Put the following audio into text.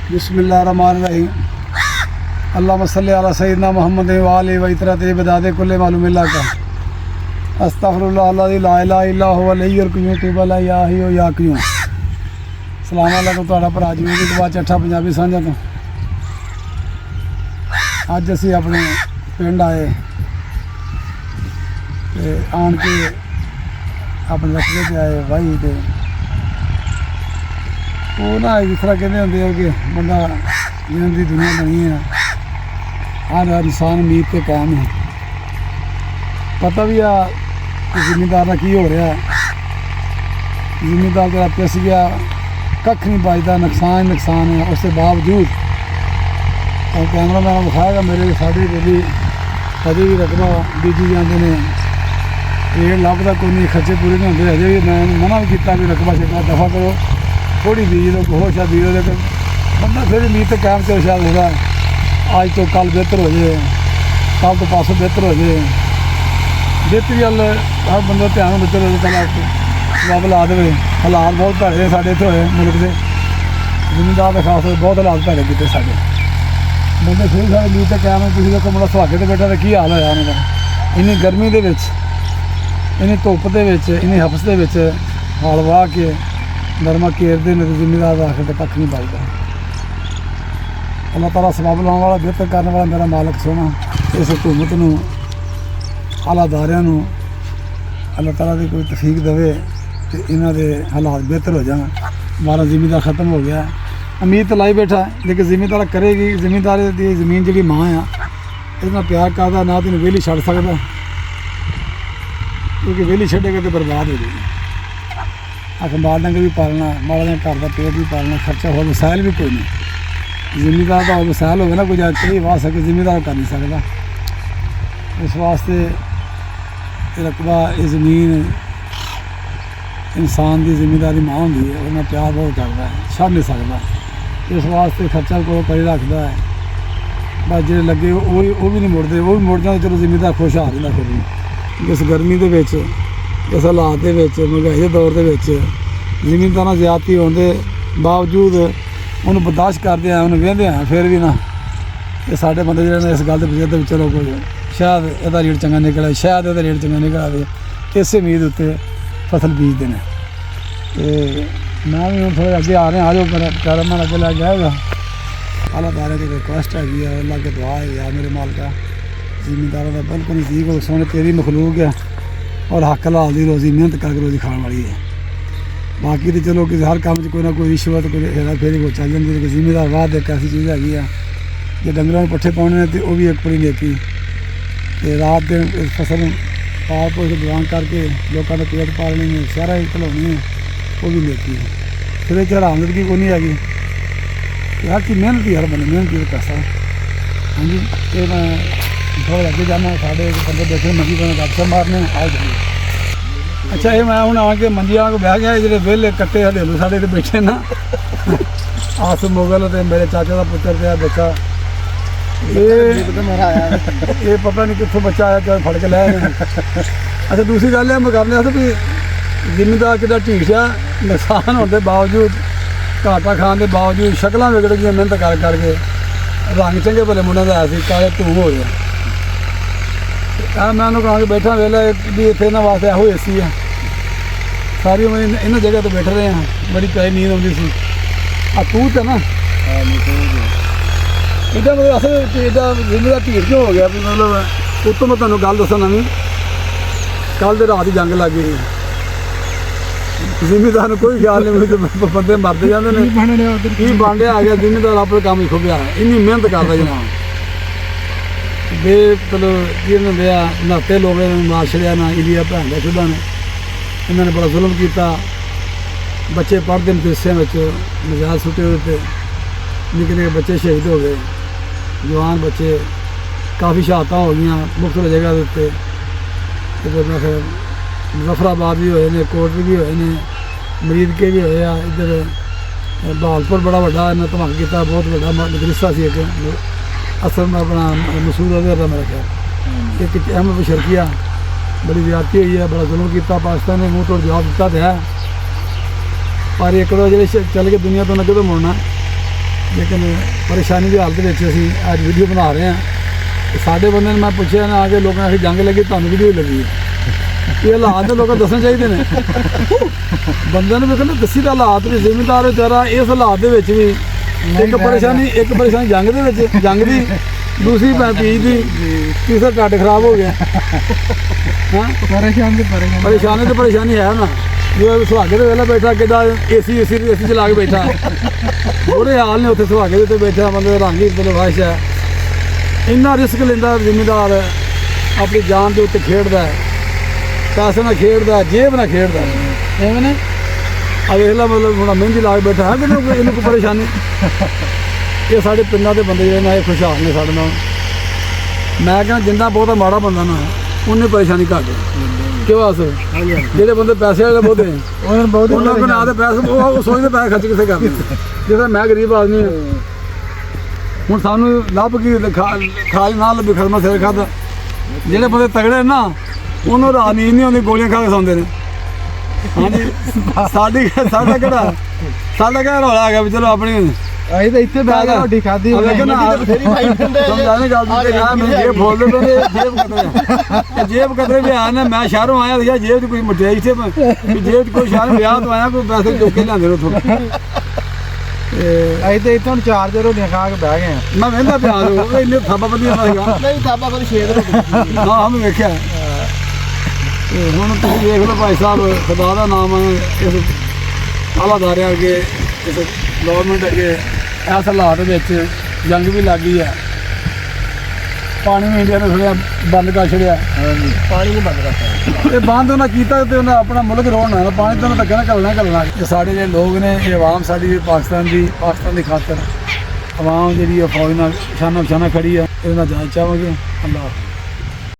बिस्मिल्लाहिर्रहमानिर्रहीम। अल्लाहुम्मा सल्लि अला सय्यिदिना मुहम्मद व आलिहि व इतरतिहि बिदादे कुल्ले मालूमिल्लाह का अस्तगफिरुल्लाह अल्लज़ी ला इलाहा इल्ला हुवल हय्युल क़य्यूम तुब ला या हय्यु या क़य्यूम। सलाम अलैकुम तुहाडा भरा जी की दुआ चट्ठा पंजाबी सांझा तो अज असी अपने पिंड आए ते आन के अपने रस्ते से आए वाही ते वो ना जिस तरह कहते होंगे कि बंदा जिन्हों की दुनिया बनी है हर इंसान उम्मीद के कायम है। पता भी आ कि जिमीदार का की हो रहा है। जिमीदार का पिस गया कख नहीं बचता, नुकसान नुकसान है। उसके बावजूद और कैमरा मैन दिखाएगा मेरे साढ़े बेली अजे भी रकबा बीजी जाते हैं, पेड़ लभदा कोई नहीं, खर्चे पूरे नहीं होंगे। अजे भी मैं मना भी किया भी रकबा छड्डा दफा करो, थोड़ी बीज लो, बहुत शायद बीज लो, लेकिन बंदा फिर उम्मीद तो कायम चलो शायद होगा अज तो कल बेहतर हो जाए, कल तो पासों बेहतर हो जाए। बेहतरी वाल हर बंदा ध्यान बच्चे कल रब ला दे। हालात बहुत भैड़े साढ़े इतने होए मुल्क के जिमीदार के खास बहुत हालात भैड़े किए साढ़े बंदे फिर साढ़े उम्मीद तो कायम है। किसी का मुंडा सुहागे तो बेटा की हाल होया उन्होंने इन्नी गर्मी के इन्नी धुप्प के इन्नी हफस के हाल वाह के नरमा घेरते हैं तो जिमीदार आखिर तो कख नहीं बचता। अल्लाह ताला सवाब लाने वाला बेहतर करने वाला मेरा मालिक सोना इस हुकूमत नूं आलादारियां नूं अल्लाह ताला की कोई तौफीक देवे तो इन्हां दे हालात बेहतर हो जाए। हमारा जिमीदार ख़त्म हो गया, उम्मीद तो लाई बैठा है, लेकिन जिमीदार करेगी। जिमीदार की जमीन जी माँ आ इतना प्यार करता ना तो वेली छड़ सकता, क्योंकि वेली छड़ेगा तो बर्बाद हो जाएगी। आखिर माल डंगर भी पालना, माड़ा जहा घर का पेट भी पालना, खर्चा हो वसायल भी कोई नहीं। जिमीदार का वसायल होगा ना कोई कई वाह सके, जिमीदार कर नहीं सकता। इस वास्ते रकबा ये ज़मीन इंसान की जिम्मेदारी माँ होंगी है, उन्हें प्यार बहुत करता है, छड़ नहीं सकता। इस वास्ते खर्चा को करी रखता है। बस जो लगे वो भी नहीं मुड़ते, वो भी मुड़ जाते चलो जिमीदार खुश आ रहा फिर इस गर्मी के इस हालात के महंगाई के दौर के जिमीदार ज्यादती होने के बावजूद उन्होंने बर्दाश्त करते हैं, उन्हें वेंदे हैं फिर भी ना ये साढ़े बंदे जो इस गल के भी चलो कोई शायद यदा रेट चंगा निकले, शायद यदा रेट चंगा निकल आए, इस उम्मीद उत्ते फसल बीजते हैं। तो मैं भी हम थोड़े अगे आ रहे हैं, आ जाओ मेरा कैमरा अगे लै जाएगा। अल्लाह ताला की रिक्वेस्ट है कि अल्लाह की दुआ है यार मेरे मालिका जिमीदारों का बिल्कुल नज़दीक हो, सोने तेरी मखलूक है और हक हलाल की रोज़ी मेहनत करके रोज़ी खाने वाली है। बाकी तो चलो किसी हर काम कोई ना कोई रिश्वत कोई हेरा फेरी को चल जाती है, लेकिन जिमीदार वाद एक ऐसी चीज़ हैगी है जो डंगरों में पट्ठे पाने तो वह भी एक बड़ी नेकी। तो रात दिन फसल पाल पोस जवान करके लोगों के पेट पालने में शहर खिलौनी है, वो भी नेकी है। फिर आमदन की कोई नहीं हैगी, हर चीज़ मेहनत ही, हर बंदे मेहनत ही पैसा। हाँ जी, ये मैं थोड़ा अगे जाना, साढ़े बंदे बैठे मंजी पर गपशप मारने आ जाइए। अच्छा ये मैं हूँ आके मंजी आ बह गया, जो वेले कट्टे हडेलू साढ़े बैठे ना आस मुगल तो मेरे चाचा का पुत्र तो बच्चा ये पता नहीं कितों बच्चा आया क्या फड़ के लै। अच्छा दूसरी गल है मैं करने भी जिमीदार कि ढीठ आ, नुकसान होने के बावजूद घाटा खाने के बावजूद शक्ल बिगड़ गई मेहनत कर करके रंग चंगे भले मुंडे का आया काले धूम हो गया। मैं उन्होंने कहा कि बैठा वेला भी इतने इन्होंने वास्ते एहो ए सी है, सारी उम्र इन्होंने जगह तो बैठे रहे हैं, बड़ी प्यारी नींद आती सी। आ तूत है ना इदा मतलब असल इदा जिम्मेदार ढीठ क्यों हो गया भी, मतलब उतो मैं तुम्हें गल दसा नवी कल दे रात ही जंग लग गई, जिमीदार कोई ख्याल नहीं, बंदे मरते जाते हैं की बांडे आ गया। जिमीदार अपने काम ही खुबिया इन्नी मेहनत करता जनाब बे चलो जिन्होंने दिया नहाते लोग मार छड़िया ना इंडिया भैन का शुद्धा ने इन्होंने बड़ा जुल्म किया। बच्चे पढ़ते हैं हिस्से में नजायज सुटे होते, निके निके बच्चे शहीद हो गए, जवान बच्चे काफ़ी शहादत हो गई मुख्तलिफ जगह के उत्ते। फिर मुजफ्फराबाद भी होए ने, कोटली भी होए ने, मरीद के भी होए, इधर बहालपुर बड़ा वड्डा इन्हें धमाका किया, बहुत वड्डा मदरसा सी एक असल में अपना मसूद अजहर का मेरा ख्याल एक अहमद बशरकिया बड़ी ज्यादती हुई है, बड़ा जुल्म किया। पाकिस्तान ने मुँह तोड़ जवाब दिता तो है, पर एक दो जो चल के दुनिया तो नगे तो मुड़ना ਲੇਕਿਨ ਪਰੇਸ਼ਾਨੀ ਦੀ ਹਾਲਤ ਵਿੱਚ ਅਸੀਂ ਅੱਜ ਵੀਡੀਓ ਬਣਾ ਰਹੇ ਹਾਂ। ਤੇ ਸਾਡੇ ਬੰਦੇ ਨੂੰ ਮੈਂ ਪੁੱਛਿਆ ਨਾ ਆ ਕੇ ਲੋਕਾਂ ਨੇ ਜੰਗ ਲੱਗੀ ਤੁਹਾਨੂੰ ਵੀਡੀਓ ਲੱਗੀ ਇਹ ਹਾਲਾਤ ਦੇ ਲੋਕਾਂ ਦੱਸਣੇ ਚਾਹੀਦੇ ਨੇ ਬੰਦਿਆਂ ਨੂੰ ਵੇਖੋ ਨਾ ਦੱਸੀ ਦਾ ਹਾਲਾਤ ਵੀ ਜ਼ਿਮੀਂਦਾਰ ਵਿਚਾਰਾ ਇਸ ਹਾਲਾਤ ਦੇ ਵਿੱਚ ਵੀ ਇੱਕ ਪਰੇਸ਼ਾਨੀ ਜੰਗ ਦੇ ਵਿੱਚ ਜੰਗ ਦੀ ਦੂਸਰੀ ਪੀਚ ਦੀ ਤੀਸਰਾ ਢੱਡ ਖਰਾਬ ਹੋ ਗਿਆ ਹਾਂ ਪਰੇਸ਼ਾਨੀ ਹੈ ਨਾ ਜੋ ਸੁਹਾਗੇ ਦੇ ਵੇਲੇ ਬੈਠਾ ਕਿੱਦਾਂ ਏਸੀ ਚਲਾ ਕੇ ਬੈਠਾ ਬੁਰੇ ਹਾਲ ਨੇ ਉੱਥੇ ਸੁਹਾਗੇ ਦੇ ਉੱਤੇ ਬੈਠਾ ਬੰਦੇ ਦਾ ਰੰਗ ਹੀ ਬਦਲਵਾਸ਼ ਹੈ ਇੰਨਾ ਰਿਸਕ ਲੈਂਦਾ ਜ਼ਿਮੀਂਦਾਰ ਆਪਣੀ ਜਾਨ ਦੇ ਉੱਤੇ ਖੇਡਦਾ ਹੈ ਪੈਸੇ ਨਾਲ ਖੇਡਦਾ ਜੇਬ ਨਾਲ ਖੇਡਦਾ ਐਵੇਂ ਨੇ ਆ ਵੇਖ ਲਾ ਮਤਲਬ ਹੁਣ ਮਹਿੰਦੀ ਲਾ ਕੇ ਬੈਠਾ ਹੈ ਕਿ ਇਹਨੂੰ ਕੋਈ ਪਰੇਸ਼ਾਨੀ ਇਹ ਸਾਡੇ ਪਿੰਡਾਂ ਦੇ ਬੰਦੇ ਜਿਹੜੇ ਨੇ ਇਹ ਖੁਸ਼ਹਾਲ ਨੇ ਸਾਡੇ ਨਾਲ ਮੈਂ ਕਹਿੰਦਾ ਜਿੰਨਾ ਬਹੁਤਾ ਮਾੜਾ ਬੰਦਾ ਨਾ ਉਹਨੇ ਪਰੇਸ਼ਾਨੀ ਘੱਟ ਕਿਉਂ ਆਸ ਜਿਹੜੇ ਬੰਦੇ ਪੈਸੇ ਵਾਲੇ ਬਹੁਤੇ ਉਹਨਾਂ ਕੋਲ ਨਾ ਦੇ ਪੈਸੇ ਉਹ ਸੋਚਦੇ ਪੈਸੇ ਖਰਚ ਕਿੱਥੇ ਕਰਦੇ ਜਿਹੜਾ ਮੈਂ ਗਰੀਬ ਆਦਮੀ ਹਾਂ ਹੁਣ ਸਾਨੂੰ ਲੱਭ ਕੀ ਖਾਲ ਨਾ ਲੱਭੇ ਖਦਮਾ ਸਿਰ ਖਾਦਾ ਜਿਹੜੇ ਬੰਦੇ ਤਗੜੇ ਨਾ ਉਹਨੂੰ ਰਾਤ ਨੀਂਦ ਨਹੀਂ ਆਉਂਦੀ ਗੋਲੀਆਂ ਖਾ ਕੇ ਸੌਂਦੇ ਨੇ ਹਾਂਜੀ ਸਾਡਾ ਕਿਹੜਾ ਰੌਲਾ ਆ ਗਿਆ ਵੀ ਚਲੋ ਆਪਣੀ ਅਸੀਂ ਤਾਂ ਇੱਥੇ ਬੈਠ ਕੇ ਰੋਟੀ ਖਾਧੀ ਜੇਬ ਕਤਰੇ ਵੀ ਆਇਆ ਨਾ ਮੈਂ ਸ਼ਹਿਰੋਂ ਆਇਆ ਸੀਗਾ ਜੇਬ 'ਚ ਕੋਈ ਮਠਿਆਈ ਸੀ ਜੇਬ 'ਚ ਕੋਈ ਸ਼ਹਿਰ ਵਿਆਹ ਤੋਂ ਆਇਆ ਕੋਈ ਪੈਸੇ ਚੁੱਕ ਕੇ ਲਿਆਂਦੇ ਉੱਥੋਂ ਅਸੀਂ ਤਾਂ ਇੱਥੋਂ 4 ਰੋਟੀਆਂ ਖਾ ਕੇ ਬਹਿ ਗਏ ਮੈਂ ਵਹਿੰਦਾ ਪਿਆ ਇੰਨੇ ਥਾਪਾ ਵਧੀਆ ਸੀਗਾ ਨਹੀਂ ਥਾਪਾ ਕੋਲ 6 ਰੋਟੀ ਹਾਂ ਮੈਂ ਵੇਖਿਆ ਤੇ ਹੁਣ ਤੁਸੀਂ ਵੇਖ ਲਓ ਭਾਈ ਸਾਹਿਬ ਖੁਦਾ ਦਾ ਨਾਮ ਇਸ ਆਲਾਦਾਰਿਆਂ ਅੱਗੇ ਇਸ ਗੌਰਮੈਂਟ ਅੱਗੇ ਇਸ ਹਾਲਾਤ ਵਿੱਚ ਜੰਗ ਵੀ ਲੱਗ ਗਈ ਹੈ ਪਾਣੀ ਵੀ ਇੰਡੀਆ ਨੇ ਥੋੜ੍ਹਾ ਬੰਦ ਕਰ ਛੜਿਆ ਪਾਣੀ ਨਹੀਂ ਬੰਦ ਕਰਤਾ ਇਹ ਬੰਦ ਉਹਨਾਂ ਕੀਤਾ ਤੇ ਉਹਨਾਂ ਆਪਣਾ ਮੁਲਕ ਰੋਣਾ ਪਾਣੀ ਤਾਂ ਧੱਕਾ ਨਾ ਘੱਲਣਾ ਇਹ ਸਾਡੇ ਜਿਹੜੇ ਲੋਕ ਨੇ ਇਹ ਆਵਾਮ ਸਾਡੀ ਪਾਕਿਸਤਾਨ ਦੀ ਖਾਤਰ ਆਵਾਮ ਜਿਹੜੀ ਫੌਜ ਨਾਲ ਨਿਸ਼ਾਨਾ ਖੜੀ ਆ ਇਹਦੇ ਨਾਲ ਜਾਣਾ ਚਾਹਾਂਗੇ ਅੱਲਾਹ